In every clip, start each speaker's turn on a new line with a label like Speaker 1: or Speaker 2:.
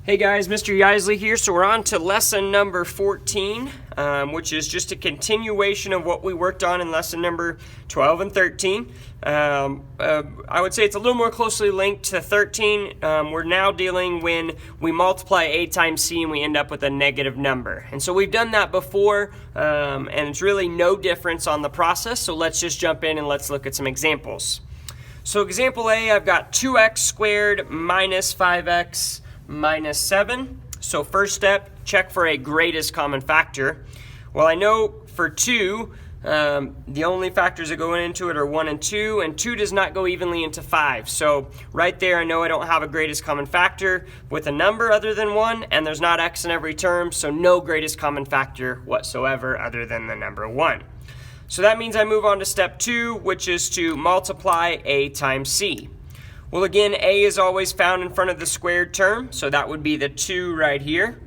Speaker 1: Hey guys, Mr. Yeisley here. So we're on to lesson number 14, which is just a continuation of what we worked on in lesson number 12 and 13. I would say it's a little more closely linked to 13. We're now dealing when we multiply a times c and we end up with a negative number. And so we've done that before, and it's really no difference on the process. So let's just jump in and let's look at some examples. So example A, I've got 2x squared minus 5x minus 7. So first step, check for a greatest common factor. Well, I know for 2, the only factors that go into it are 1 and 2 does not go evenly into 5. So right there, I know I don't have a greatest common factor with a number other than 1, and there's not x in every term, so no greatest common factor whatsoever other than the number 1. So that means I move on to step 2, which is to multiply a times c. Well, again, a is always found in front of the squared term, so that would be the 2 right here.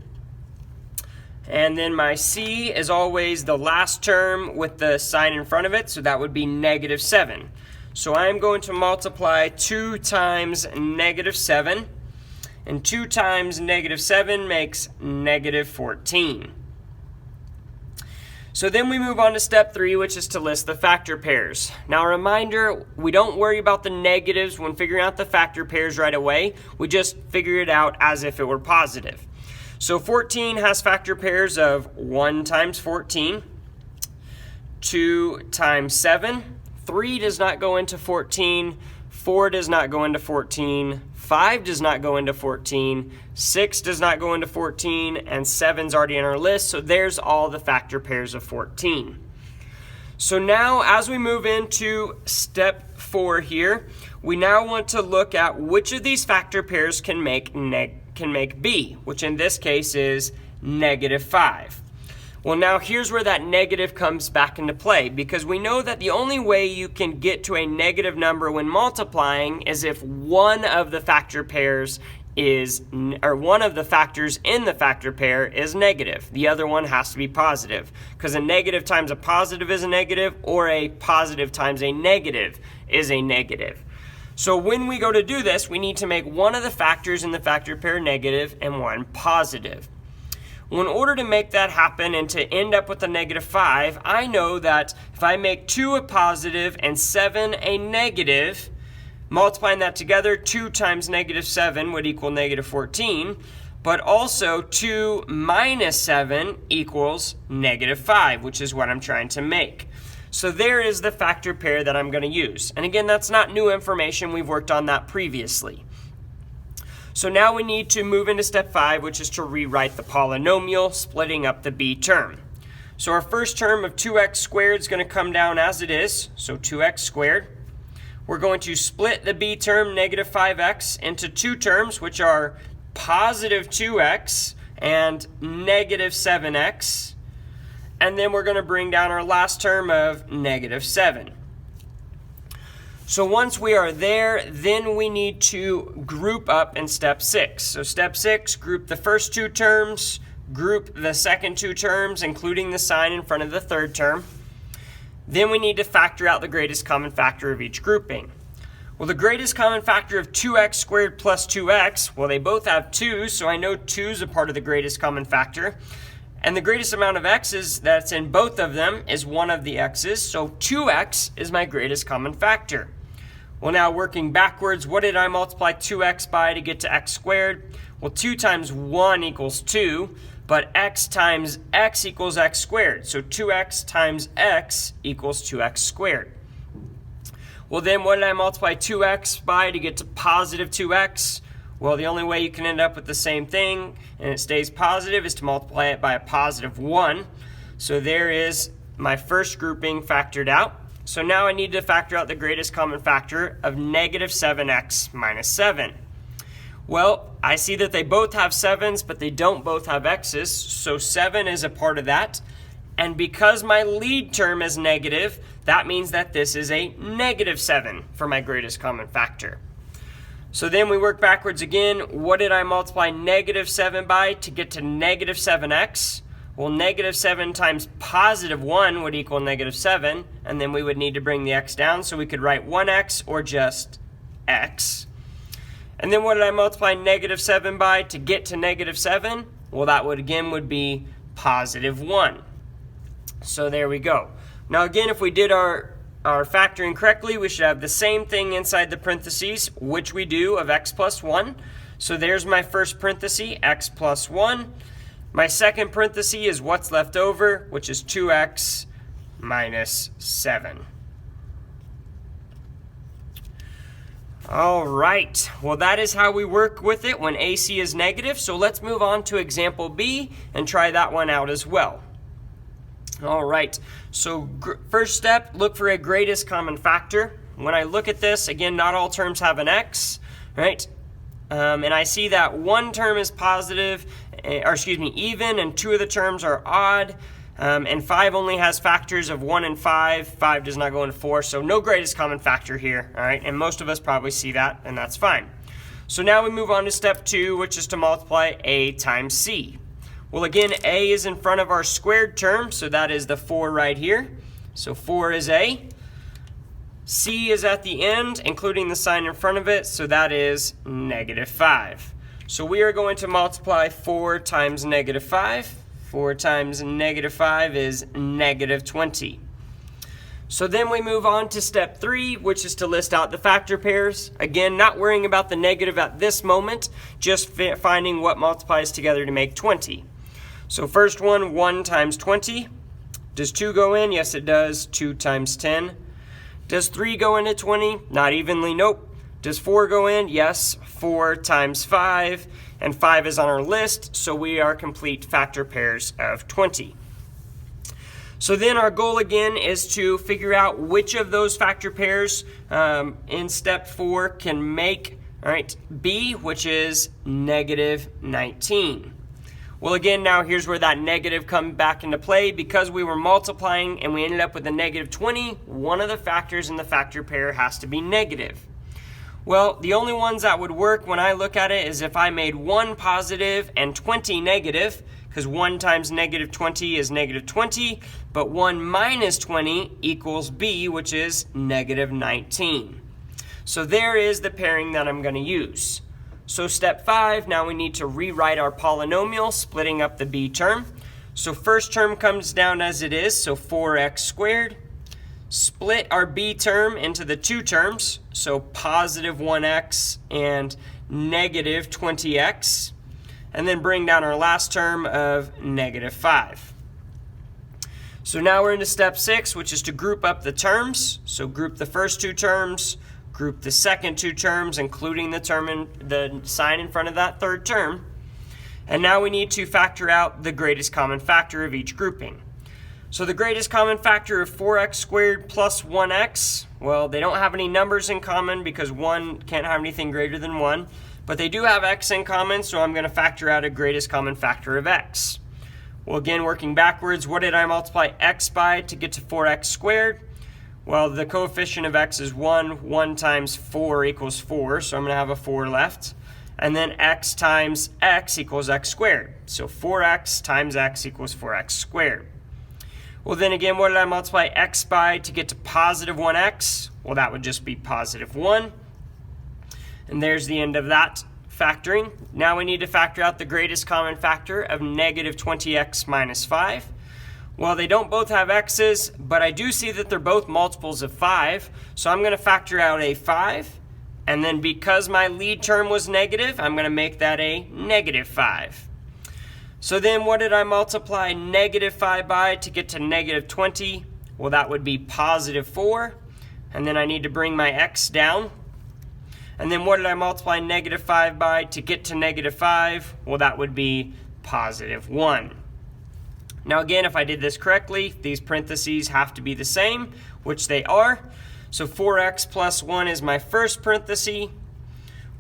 Speaker 1: And then my c is always the last term with the sign in front of it, so that would be negative 7. So I'm going to multiply 2 times negative 7, and 2 times negative 7 makes negative 14. So then we move on to step 3, which is to list the factor pairs. Now a reminder, we don't worry about the negatives when figuring out the factor pairs right away. We just figure it out as if it were positive. So 14 has factor pairs of 1 times 14, 2 times 7, 3 does not go into 14, 4 does not go into 14, 5 does not go into 14, 6 does not go into 14, and 7's already in our list, so there's all the factor pairs of 14. So now as we move into step 4 here, we now want to look at which of these factor pairs can make b, which in this case is negative 5. Well, now here's where that negative comes back into play, because we know that the only way you can get to a negative number when multiplying is if one of the factor pairs one of the factors in the factor pair is negative. The other one has to be positive, because a negative times a positive is a negative, or a positive times a negative is a negative. So when we go to do this, we need to make one of the factors in the factor pair negative and one positive. Well, in order to make that happen and to end up with a negative 5, I know that if I make 2 a positive and 7 a negative, multiplying that together, 2 times negative 7 would equal negative 14, but also 2 minus 7 equals negative 5, which is what I'm trying to make. So there is the factor pair that I'm going to use. And again, that's not new information. We've worked on that previously. So now we need to move into step 5, which is to rewrite the polynomial, splitting up the b term. So our first term of 2x squared is going to come down as it is, so 2x squared. We're going to split the b term, negative 5x, into 2 terms, which are positive 2x and negative 7x. And then we're going to bring down our last term of negative 7. So once we are there, then we need to group up in step 6. So step 6, group the first 2 terms, group the second 2 terms, including the sign in front of the third term. Then we need to factor out the greatest common factor of each grouping. Well, the greatest common factor of 2x squared plus 2x, well, they both have 2, so I know 2 is a part of the greatest common factor. And the greatest amount of x's that's in both of them is one of the x's, so 2x is my greatest common factor. Well, now working backwards, what did I multiply 2x by to get to x squared? Well, 2 times 1 equals 2, but x times x equals x squared. So 2x times x equals 2x squared. Well, then what did I multiply 2x by to get to positive 2x? Well, the only way you can end up with the same thing and it stays positive is to multiply it by a positive 1. So there is my first grouping factored out. So now I need to factor out the greatest common factor of negative 7x minus 7. Well, I see that they both have 7's, but they don't both have x's, so 7 is a part of that. And because my lead term is negative, that means that this is a negative 7 for my greatest common factor. So then we work backwards again. What did I multiply negative 7 by to get to negative 7x? Well, negative 7 times positive 1 would equal negative 7, and then we would need to bring the x down, so we could write 1x or just x. And then what did I multiply negative 7 by to get to negative 7? Well, that would be positive 1. So there we go. Now again, if we did our factoring correctly, we should have the same thing inside the parentheses, which we do, of x plus 1. So there's my first parenthesis, x plus 1. My second parenthesis is what's left over, which is 2x minus 7. All right, well that is how we work with it when AC is negative. So let's move on to example B and try that one out as well. All right, so first step, look for a greatest common factor. When I look at this, again, not all terms have an x, right? And I see that one term is positive, even, and 2 of the terms are odd. And 5 only has factors of 1 and 5. 5 does not go in 4, so no greatest common factor here, all right? And most of us probably see that, and that's fine. So now we move on to step 2, which is to multiply A times C. Well, again, A is in front of our squared term, so that is the 4 right here. So 4 is A. C is at the end, including the sign in front of it, so that is negative 5. So we are going to multiply 4 times negative 5. 4 times negative 5 is negative 20. So then we move on to step 3, which is to list out the factor pairs. Again, not worrying about the negative at this moment, just finding what multiplies together to make 20. So first one, 1 times 20. Does 2 go in? Yes, it does. 2 times 10. Does 3 go into 20? Not evenly, nope. Does 4 go in? Yes, 4 times 5. And 5 is on our list, so we are complete factor pairs of 20. So then our goal again is to figure out which of those factor pairs in step 4 can make B, which is negative 19. Well, again, now here's where that negative comes back into play. Because we were multiplying and we ended up with a negative 20, one of the factors in the factor pair has to be negative. Well, the only ones that would work when I look at it is if I made 1 positive and 20 negative, because 1 times negative 20 is negative 20, but 1 minus 20 equals B, which is negative 19. So there is the pairing that I'm going to use. So step 5, now we need to rewrite our polynomial, splitting up the B term. So first term comes down as it is, so 4x squared. Split our B term into the 2 terms, so positive 1x and negative 20x. And then bring down our last term of negative 5. So now we're into step 6, which is to group up the terms. So group the first 2 terms, group the second 2 terms, including the sign in front of that third term. And now we need to factor out the greatest common factor of each grouping. So the greatest common factor of 4x squared plus 1x, well, they don't have any numbers in common because 1 can't have anything greater than 1. But they do have x in common, so I'm going to factor out a greatest common factor of x. Well, again, working backwards, what did I multiply x by to get to 4x squared? Well, the coefficient of x is 1. 1 times 4 equals 4, so I'm going to have a 4 left. And then x times x equals x squared. So 4x times x equals 4x squared. Well, then again, what did I multiply x by to get to positive 1x? Well, that would just be positive 1. And there's the end of that factoring. Now we need to factor out the greatest common factor of negative 20x minus 5. Well, they don't both have x's, but I do see that they're both multiples of 5. So I'm going to factor out a 5. And then because my lead term was negative, I'm going to make that a negative 5. So then what did I multiply negative 5 by to get to negative 20? Well, that would be positive 4. And then I need to bring my x down. And then what did I multiply negative 5 by to get to negative 5? Well, that would be positive 1. Now again, if I did this correctly, these parentheses have to be the same, which they are. So 4x plus 1 is my first parenthesis.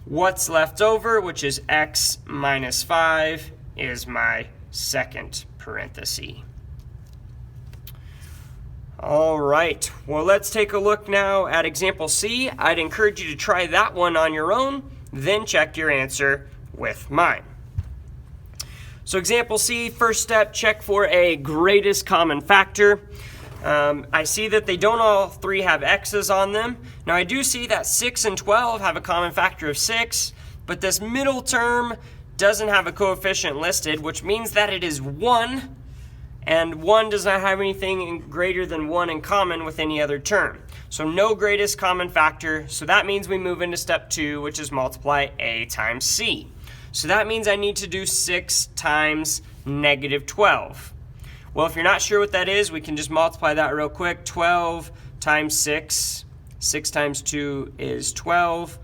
Speaker 1: What's left over, which is x minus 5, is my second parenthesis. All right, well, let's take a look now at example C. I'd encourage you to try that one on your own, then check your answer with mine. So example C, first step, check for a greatest common factor. I see that they don't all 3 have x's on them. Now I do see that 6 and 12 have a common factor of 6, but this middle term doesn't have a coefficient listed, which means that it is 1, and 1 does not have anything greater than 1 in common with any other term. So no greatest common factor, so that means we move into step 2, which is multiply a times c. So that means I need to do 6 times negative 12. Well, if you're not sure what that is, we can just multiply that real quick. 12 times 6, 6 times 2 is 12.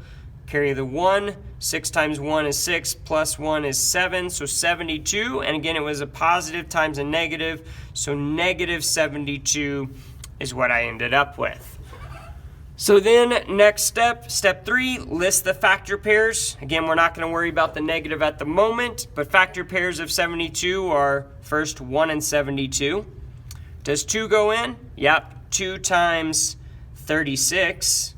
Speaker 1: Carry the 1, 6 times 1 is 6, plus 1 is 7, so 72. And again, it was a positive times a negative, so negative 72 is what I ended up with. So then, next step, step 3, list the factor pairs. Again, we're not going to worry about the negative at the moment, but factor pairs of 72 are first 1 and 72. Does 2 go in? Yep, 2 times 36.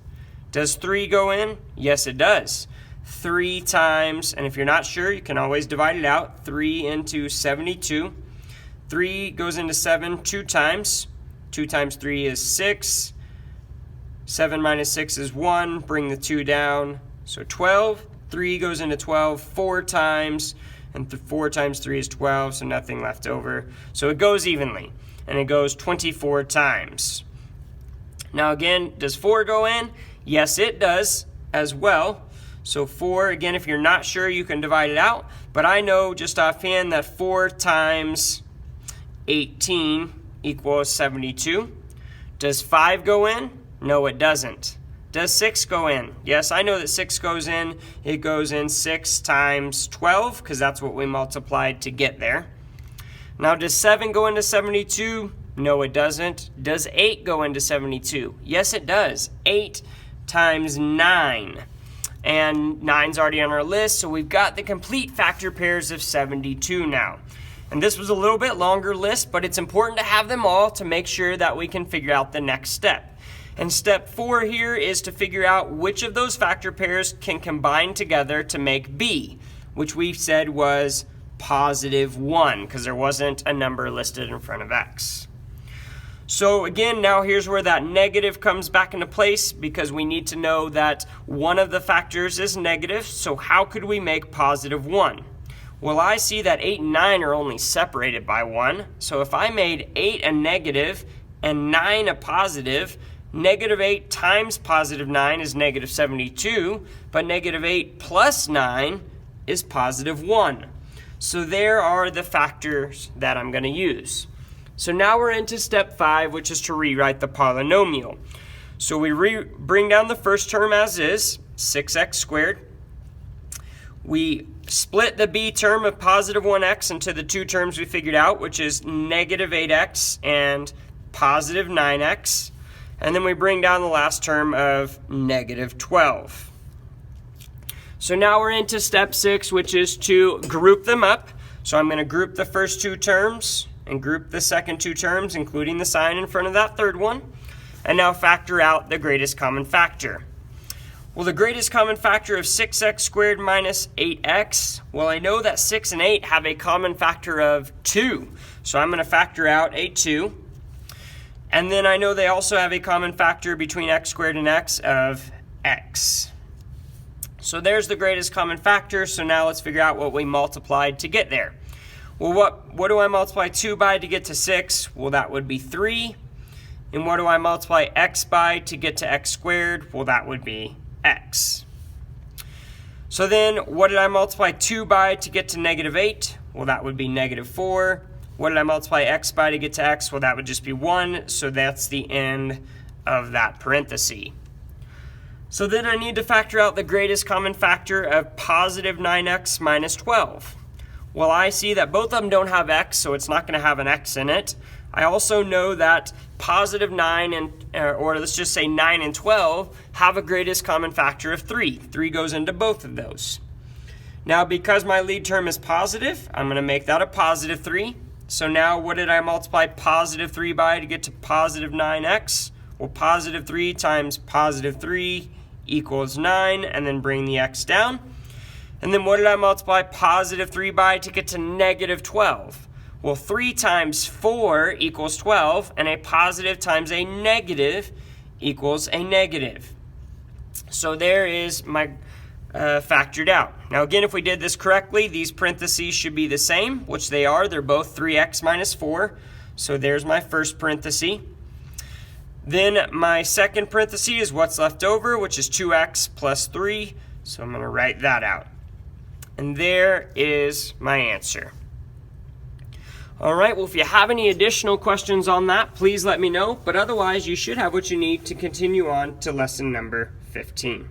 Speaker 1: Does 3 go in? Yes, it does. 3 times, and if you're not sure, you can always divide it out, 3 into 72. 3 goes into 7 2 times. 2 times 3 is 6. 7 minus 6 is 1. Bring the 2 down. So 12. 3 goes into 12 4 times. And 4 times 3 is 12, so nothing left over. So it goes evenly. And it goes 24 times. Now again, does 4 go in? Yes, it does as well. So 4, again, if you're not sure, you can divide it out. But I know just offhand that 4 times 18 equals 72. Does 5 go in? No, it doesn't. Does 6 go in? Yes, I know that 6 goes in. It goes in 6 times 12, because that's what we multiplied to get there. Now, does 7 go into 72? No, it doesn't. Does 8 go into 72? Yes, it does. 8 times 9. And 9's already on our list, so we've got the complete factor pairs of 72 now. And this was a little bit longer list, but it's important to have them all to make sure that we can figure out the next step. And step 4 here is to figure out which of those factor pairs can combine together to make B, which we said was positive 1, because there wasn't a number listed in front of X. So again, now here's where that negative comes back into place, because we need to know that one of the factors is negative, so how could we make positive 1? Well, I see that 8 and 9 are only separated by 1, so if I made 8 a negative and 9 a positive, negative 8 times positive 9 is negative 72, but negative 8 plus 9 is positive 1. So there are the factors that I'm going to use. So now we're into step 5, which is to rewrite the polynomial. So we bring down the first term as is, 6x squared. We split the b term of positive 1x into the two terms we figured out, which is negative 8x and positive 9x. And then we bring down the last term of negative 12. So now we're into step 6, which is to group them up. So I'm going to group the first two terms and group the second two terms, including the sign in front of that third one. And now factor out the greatest common factor. Well, the greatest common factor of 6x squared minus 8x, well, I know that 6 and 8 have a common factor of 2. So I'm going to factor out a 2. And then I know they also have a common factor between x squared and x of x. So there's the greatest common factor. So now let's figure out what we multiplied to get there. Well, what do I multiply 2 by to get to 6? Well, that would be 3. And what do I multiply x by to get to x squared? Well, that would be x. So then what did I multiply 2 by to get to negative 8? Well, that would be negative 4. What did I multiply x by to get to x? Well, that would just be 1. So that's the end of that parenthesis. So then I need to factor out the greatest common factor of positive 9x minus 12. Well, I see that both of them don't have x, so it's not going to have an x in it. I also know that positive 9 or let's just say 9 and 12 have a greatest common factor of 3. 3 goes into both of those. Now, because my lead term is positive, I'm going to make that a positive 3. So now what did I multiply positive 3 by to get to positive 9x? Well, positive 3 times positive 3 equals 9, and then bring the x down. And then what did I multiply positive 3 by to get to negative 12? Well, 3 times 4 equals 12, and a positive times a negative equals a negative. So there is my factored out. Now again, if we did this correctly, these parentheses should be the same, which they are. They're both 3x minus 4. So there's my first parenthesis. Then my second parenthesis is what's left over, which is 2x plus 3. So I'm going to write that out. And there is my answer. All right, well, if you have any additional questions on that, please let me know. But otherwise, you should have what you need to continue on to lesson number 15.